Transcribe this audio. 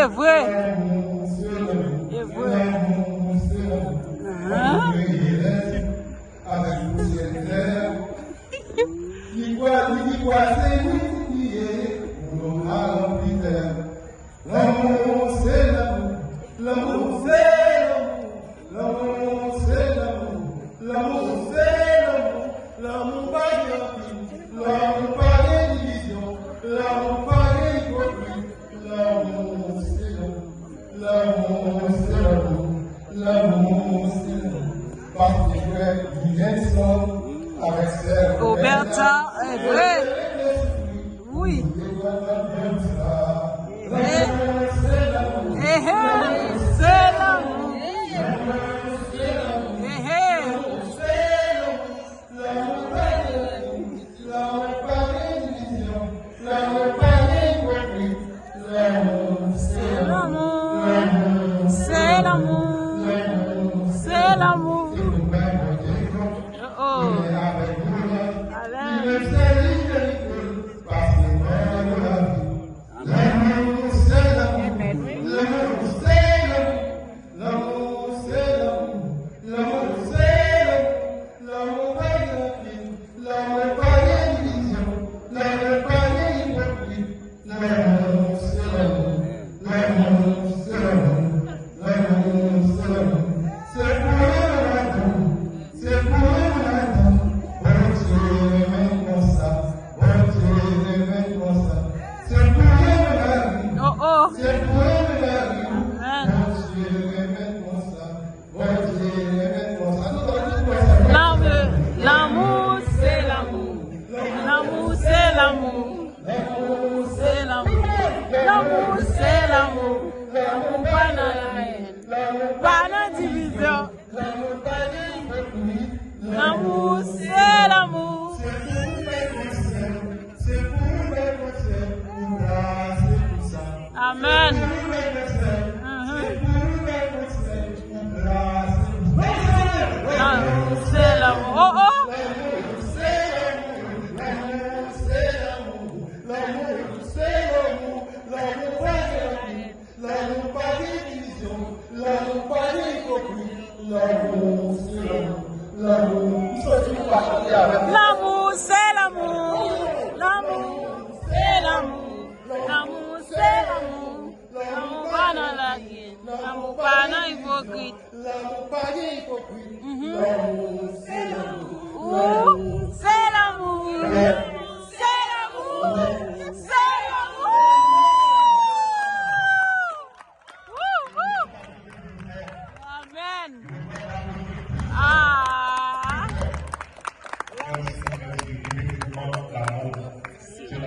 est vrai. C'est vrai. L'amour c'est l'amour, l'amour c'est l'amour, l'amour c'est l'amour, l'amour c'est l'amour, l'amour pas de l'amour pas de division, l'amour pas d'hypocrite, l'amour c'est l'amour, l'amour c'est l'amour, l'amour c'est l'amour, parce que frère, il vient avec ses Roberta est vrai. Oui. C'est l'amour. C'est l'amour. C'est l'amour. Oh. L'amour, c'est l'amour. L'amour, c'est l'amour. L'amour, c'est l'amour. L'amour, c'est l'amour. L'amour, pas dans la haine. Pas dans la division. L'amour, c'est l'amour. Amen. C'est l'amour. Oh oh. L'amour pas de division, l'amour pas d'hypocrite, l'amour c'est l'amour. L'amour, c'est l'amour. L'amour, c'est l'amour. L'amour, c'est l'amour. L'amour pas dans la guerre. L'amour pas dans l'hypocrite. L'amour pas d'hypocrite, l'amour c'est l'amour. C'est l'amour. C'est l'amour. C'est l'amour. Amen. Ah.